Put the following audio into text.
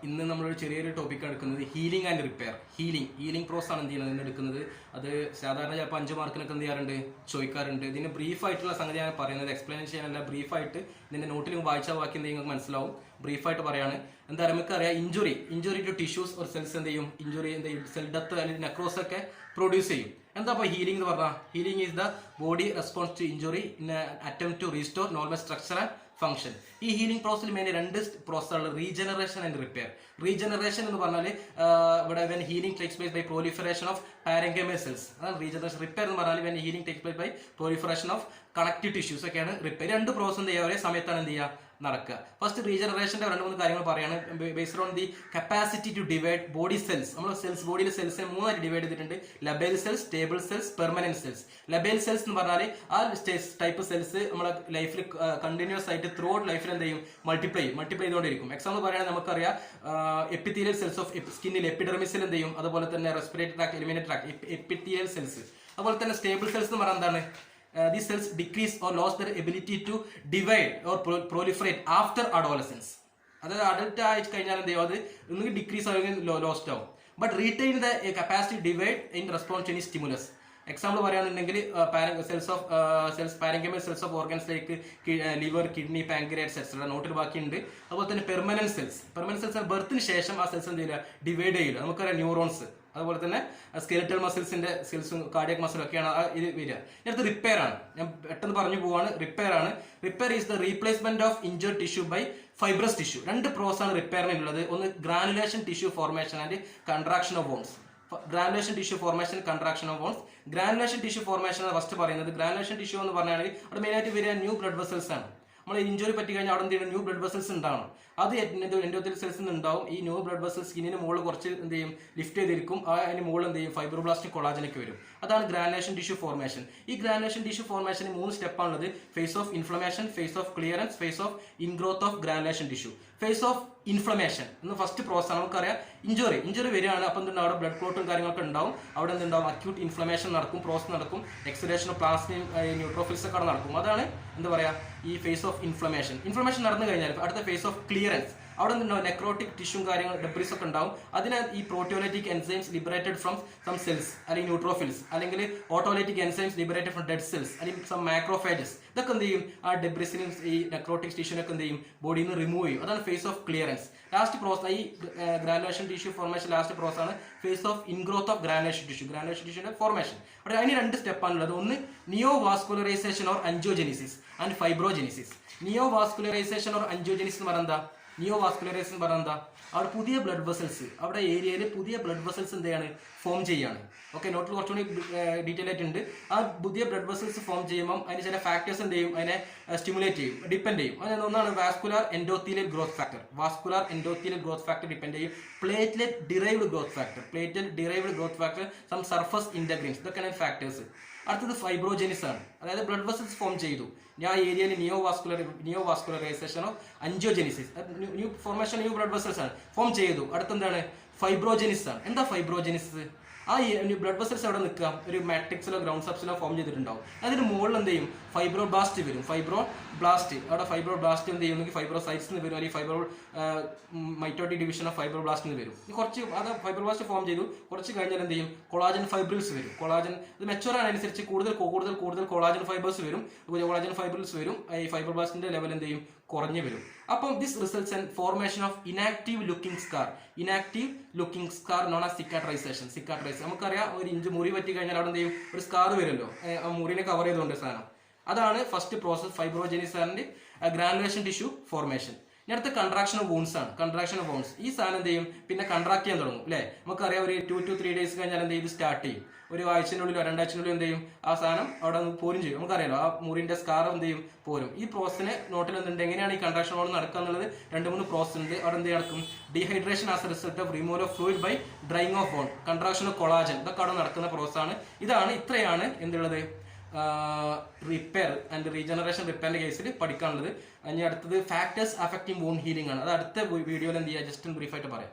ഇന്ന് നമ്മളൊരു ചെറിയൊരു ടോപ്പിക് എടുക്കുന്നത് healing and repair. Healing process ആണ് എന്ത് ചെയ്യുന്നത് എടുക്കുന്നത്. അത് സാധാരണ ചിലപ്പോൾ 5 മാർക്കിനൊക്കെ എന്ത് ചെയ്യാറുണ്ട്, ചോദിക്കാറുണ്ട്. ഇതിന് ബ്രീഫായിട്ടുള്ള സംഗതി ഞാൻ പറയുന്നത്, എക്സ്പ്ലെയിൻ ചെയ്യാനല്ല, ബ്രീഫായിട്ട് ഇതിന്റെ നോട്ടിൽ വായിച്ചാൽ ബാക്കി എന്ത് ചെയ്യും മനസ്സിലാവും. ബ്രീഫായിട്ട് പറയാണ്. എന്താ നമുക്കറിയാം, ഇഞ്ചുറി ടു ടിഷ്യൂസ് ഒരു സെൽസ് എന്ത് ചെയ്യും, ഇഞ്ചുറി എന്ത് ചെയ്യും, സെൽ ഡെത്ത് അല്ലെങ്കിൽ നെക്രോസ് ഒക്കെ പ്രൊഡ്യൂസ് ചെയ്യും. എന്താ അപ്പോൾ ഹീലിംഗ് എന്ന് പറഞ്ഞാൽ? Healing is the body response to injury in attempt to restore normal structure and function. ഈ ഹീലിംഗ് പ്രോസസ്സിൽ മെയിൻ 2 പ്രോസസ്സാണ്, റീജനറേഷൻ ആൻഡ് റിപ്പയർ. റീജനറേഷൻ എന്ന് പറഞ്ഞാൽ ഇവിടെ when healing takes place by proliferation of parenchymal cells, അതാണ് റീജനറേഷൻ. റിപ്പയർ എന്ന് പറഞ്ഞാൽ when healing takes place by proliferation of connective tissues ഒക്കെയാണ് റിപ്പയർ. 2 പ്രോസസ് എന്ത് ചെയ്യുക, ഒരേ സമയത്താണ് എന്ത് ചെയ്യുക, നടക്കുക. ഫസ്റ്റ് റീജനറേഷന്റെ 2-3 കാര്യങ്ങൾ പറയാണ്. Based on the capacity to divide body cells. നമ്മൾ ബോഡിയിലെ സെൽസിനെ 3 ആയിട്ട് ഡിവൈഡ് ചെയ്തിട്ടുണ്ട്. Labile cells, stable cells, permanent cells. Labile cells എന്ന് പറഞ്ഞാൽ ആ ടൈപ്പ് സെൽസ് നമ്മളെ ലൈഫിൽ കണ്ടിന്യൂസ് ആയിട്ട് ത്രൂ ഔട്ട് ലൈഫിൽ എന്ത് ചെയ്യും, മൾട്ടിപ്ലൈ ചെയ്തുകൊണ്ടിരിക്കും. എക്സാമ്പിൾ പറയുകയാണെങ്കിൽ നമുക്കറിയാം, എപ്പിത്തീലിയൽ സെൽസ് ഓഫ് സ്കിന്നിൽ എപ്പിഡെർമിസിൽ എന്ത് ചെയ്യും, അതുപോലെ തന്നെ respiratory tract, eliminatory tract, epithelial cells. അതുപോലെ തന്നെ സ്റ്റേബിൾ സെൽസ് എന്ന് പറഞ്ഞാൽ എന്താണ്, these cells decrease or lost their ability to divide or proliferate after adolescence. അതായത് അഡൽട്ട് ആയി കഴിഞ്ഞാൽ എന്ത് ചെയ്യും, അത് ഒന്നുകിൽ ഡിക്രീസ് അല്ലെങ്കിൽ ലോസ്റ്റ് ആവും. But retain the capacity divide in response to any stimulus. Example പറയുകയാണെന്നുണ്ടെങ്കിൽ parenchymal cells of organs like liver, kidney, pancreas etcetera നോട്ടിൽ ബാക്കിയുണ്ട്. അതുപോലെ തന്നെ പെർമനന്റ് സെൽസ് ബർത്തിന് ശേഷം ആ സെൽസ് എന്ത് ചെയ്യില്ല, ഡിവൈഡ് ചെയ്യില്ല. നമുക്കറിയാം ന്യൂറോൺസ്, അതുപോലെ തന്നെ സ്കെലിറ്റൽ മസിൽസിന്റെ സെൽസും കാർഡിയക് മസിലും ഒക്കെയാണ് ഇത് വരിക. അടുത്ത് റിപ്പയർ ആണ്. ഞാൻ പെട്ടെന്ന് പറഞ്ഞു പോവാണ്. റിപ്പയർ ആണ്. Repair is the replacement of injured tissue by fibrous tissue. 2 process ആണ് റിപ്പയറിനുള്ളത്. ഒന്ന് granulation tissue formation and contraction of bones. Granulation tissue formation, contraction of bones. Granulation tissue formation ആണ് ഫസ്റ്റ് പറയുന്നത്. ഗ്രാനുലേഷൻ ടിഷ്യൂ എന്ന് പറഞ്ഞാൽ അവിടെ main ആയിട്ട് വരിക ന്യൂ ബ്ലഡ് വെസൽസ് ആണ്. നമ്മൾ ഇഞ്ചുറി പറ്റി കഴിഞ്ഞാൽ അവിടെ എന്ത് ചെയ്യണം, ന്യൂ ബ്ലഡ് വെസൽസ് ഉണ്ടാവണം. അത് എൻഡോത്തീലിയൽ സെൽസ് ഉണ്ടാവും. ഈ ന്യൂ ബ്ലഡ് വെസൽസ് സ്കിന്നിന് മുകളിൽ കുറച്ച് എന്ത് ചെയ്യും, ലിഫ്റ്റ് ചെയ്തിരിക്കും. അതിന് മുകളിൽ എന്ത് ചെയ്യും, ഫൈബ്രോബ്ലാസ്റ്റ്, കൊളാജനൊക്കെ വരും. അതാണ് ഗ്രാനുലേഷൻ ടിഷ്യൂ ഫോർമേഷൻ. ഈ ഗ്രാനുലേഷൻ ടിഷ്യൂ ഫോർമേഷന് 3 സ്റ്റെപ്പാണുള്ളത്. Phase of inflammation, phase of clearance, phase of ingrowth of granulation tissue. Phase of inflammation എന്ന് ഫസ്റ്റ് പ്രോസസ് ആണ്. നമുക്കറിയാം, ഇഞ്ചുറി വരികയാണ്. അപ്പം എന്തുണ്ടാവും, അവിടെ ബ്ലഡ് ക്ലോട്ടും കാര്യങ്ങളൊക്കെ ഉണ്ടാവും. അവിടെ എന്തുണ്ടാവും, അക്യൂട്ട് ഇൻഫ്ലമേഷൻ നടക്കും, പ്രോസസ് നടക്കും. എക്സലേഷൻ ഓഫ് പ്ലാസ്മിൻ, ന്യൂട്രോഫിൽസ് ഒക്കെ അവിടെ നടക്കും. അതാണ് എന്താ പറയുക, ഈ ഫേസ് ഓഫ് ഇൻഫ്ലമേഷൻ നടന്നു കഴിഞ്ഞാൽ അടുത്ത ഫേസ് ഓഫ് ക്ലിയറൻസ്. അവിടെ നിന്നുണ്ടാവും നെക്രോട്ടിക് ടിഷ്യൂ കാര്യങ്ങൾ, ഡെബ്രിസ് ഒക്കെ ഉണ്ടാവും. അതിന് ഈ proteolytic enzymes liberated from some cells അല്ലെങ്കിൽ ന്യൂട്രോഫിൽസ്, അല്ലെങ്കിൽ autolytic enzymes liberated from dead cells അല്ലെങ്കിൽ സം മാക്രോഫേജസ്. ഇതൊക്കെ എന്ത് ചെയ്യും, ആ ഡെബ്രിസിനും ഈ നെക്രോട്ടിക് ടിഷ്യൂനൊക്കെ എന്ത് ചെയ്യും, ബോഡിയിൽ നിന്ന് റിമൂവ് ചെയ്യും. അതാണ് phase of clearance. Last process, ഈ granulation tissue formation last process ആണ് phase of ingrowth of granulation ടിഷ്യൂന്റെ ഫോർമേഷൻ. അവിടെ അതിന് 2 സ്റ്റെപ്പാണുള്ളത്. ഒന്ന് neovascularisation or angiogenesis and fibrogenesis. Neovascularisation or angiogenesis എന്ന് പറഞ്ഞാൽ എന്താ, നിയോ വാസ്കുലറൈസേഷൻ പറഞ്ഞാൽ എന്താ, അവിടെ പുതിയ ബ്ലഡ് വെസൽസ്, അവിടെ ഏരിയയിൽ പുതിയ ബ്ലഡ് വെസൽസ് എന്താണ്, ഫോം ചെയ്യാണ്. ഓക്കെ, നോട്ടിൽ കുറച്ചുകൂടി ഡീറ്റെയിൽ ആയിട്ടുണ്ട്. ആ പുതിയ ബ്ലഡ് വെസൽസ് ഫോം ചെയ്യുമ്പോൾ അതിന് ചില ഫാക്ടേഴ്സ് എന്ത് ചെയ്യും, അതിനെ സ്റ്റിമുലേറ്റ് ചെയ്യും, ഡിപ്പെൻഡ് ചെയ്യും. അതിന് ഒന്നാണ് vascular endothelial growth factor depend ചെയ്യും. Platelet derived growth factor, some surface integrins, ഇതൊക്കെയാണ് ഫാക്ടേഴ്സ്. അടുത്തത് ഫൈബ്രോജെനിസ് ആണ്. അതായത് ബ്ലഡ് വെസൽസ് ഫോം ചെയ്തു, ഞാൻ ഏരിയയിൽ നിയോ വാസ്കുലറൈസേഷനോ അൻജിയോജെനിസിസ്, ന്യൂ ബ്ലഡ് വെസൽസ് ആണ് ഫോം ചെയ്തു. അടുത്തെന്താണ്, ഫൈബ്രോജെനിസ് ആണ്. എന്താ ഫൈബ്രോജെനിസ്? ആ ബ്ലഡ് വെസൽസ് അവിടെ നിൽക്കാം, ഒരു മാട്രിക്സിലോ ഗ്രൗണ്ട് സബ്സിലോ ഫോം ചെയ്തിട്ടുണ്ടാവും. അതിന് മുകളിൽ എന്ത് ചെയ്യും, ഫൈബ്രോബ്ലാസ്റ്റ് വരും. അവിടെ ഫൈബ്രോബ്ലാസ്റ്റ് എന്ത് ചെയ്യും, ഫൈബ്രോസൈറ്റ്സ് എന്ന് വരും, അല്ലെങ്കിൽ മൈറ്റോട്ടിക് ഡിവിഷൻ ഓഫ് ഫൈബ്രോബ്ലാസ്റ്റ് എന്ന് വരും. കുറച്ച് അത് ഫൈബ്രോബ്ലാസ്റ്റ് ഫോം ചെയ്തു, കുറച്ച് കഴിഞ്ഞാൽ എന്ത് ചെയ്യും, കൊളാജൻ ഫൈബ്രിൽസ് വരും. ഇത് മെച്ചുവർ ആണനുസരിച്ച് കൂടുതൽ കൊളാജൻ ഫൈബേഴ്സ് വരും, ഈ ഫൈബ്രോബ്ലാസ്റ്റിന്റെ ലെവൽ എന്ത് ചെയ്യും, കുറഞ്ഞു വരും. അപ്പം this results in formation of inactive looking scar known as cicatrisation. നമുക്കറിയാം, ഒരു ഇഞ്ച് മുറി പറ്റി കഴിഞ്ഞാൽ അവിടെ എന്ത് ചെയ്യും, ഒരു സ്കാർ വരുമല്ലോ, ആ മുറിനെ കവർ ചെയ്തുകൊണ്ട് സാധനം. അതാണ് first process, fibrogenesis and granulation tissue formation. ഇനി അടുത്ത കൺട്രാക്ഷൻ ഓഫ് വൂൺസ് ആണ്. ഈ സാധനം എന്ത് ചെയ്യും, പിന്നെ കൺട്രാക്ട് ചെയ്യാൻ തുടങ്ങും അല്ലേ. നമുക്കറിയാം, ഒരു 2 to 3 days കഴിഞ്ഞാൽ എന്ത് ചെയ്യും, സ്റ്റാർട്ട് ചെയ്യും. ഒരു ആഴ്ചനുള്ളിലോ 2 ആഴ്ചനുള്ളിൽ എന്ത് ചെയ്യും, ആ സാധനം അവിടെ പോരും ചെയ്യും. നമുക്കറിയാലോ, ആ മുറിന്റെ സ്കാർ എന്ത് ചെയ്യും, പോരും. ഈ പ്രോസസ്സിന് നോട്ടിൽ എന്തുണ്ട്, എങ്ങനെയാണ് ഈ കൺട്രാക്ഷൻ കൊണ്ട് നടക്കുക എന്നുള്ളത് 2-3 പ്രോസസ് ഉണ്ട്. അവിടെ എന്ത് നടക്കും, dehydration as a result of removal of fluid by drying of bone, contraction of collagen, ഇതൊക്കെ അവിടെ നടക്കുന്ന പ്രോസസ് ആണ്. ഇത്രയാണ് എന്തുള്ളത്, റിപ്പയർ ആൻഡ് റീജനറേഷൻ റിപ്പയറിന്റെ കേസിൽ പഠിക്കാനുള്ളത്. ഇനി അടുത്തത് ഫാക്ടേഴ്സ് അഫക്റ്റിംഗ് വൂണ്ട് ഹീലിംഗ് ആണ്. അത് അടുത്ത വീഡിയോയിൽ എന്ത് ചെയ്യുക, ജസ്റ്റ് ബ്രീഫായിട്ട് പറയാം.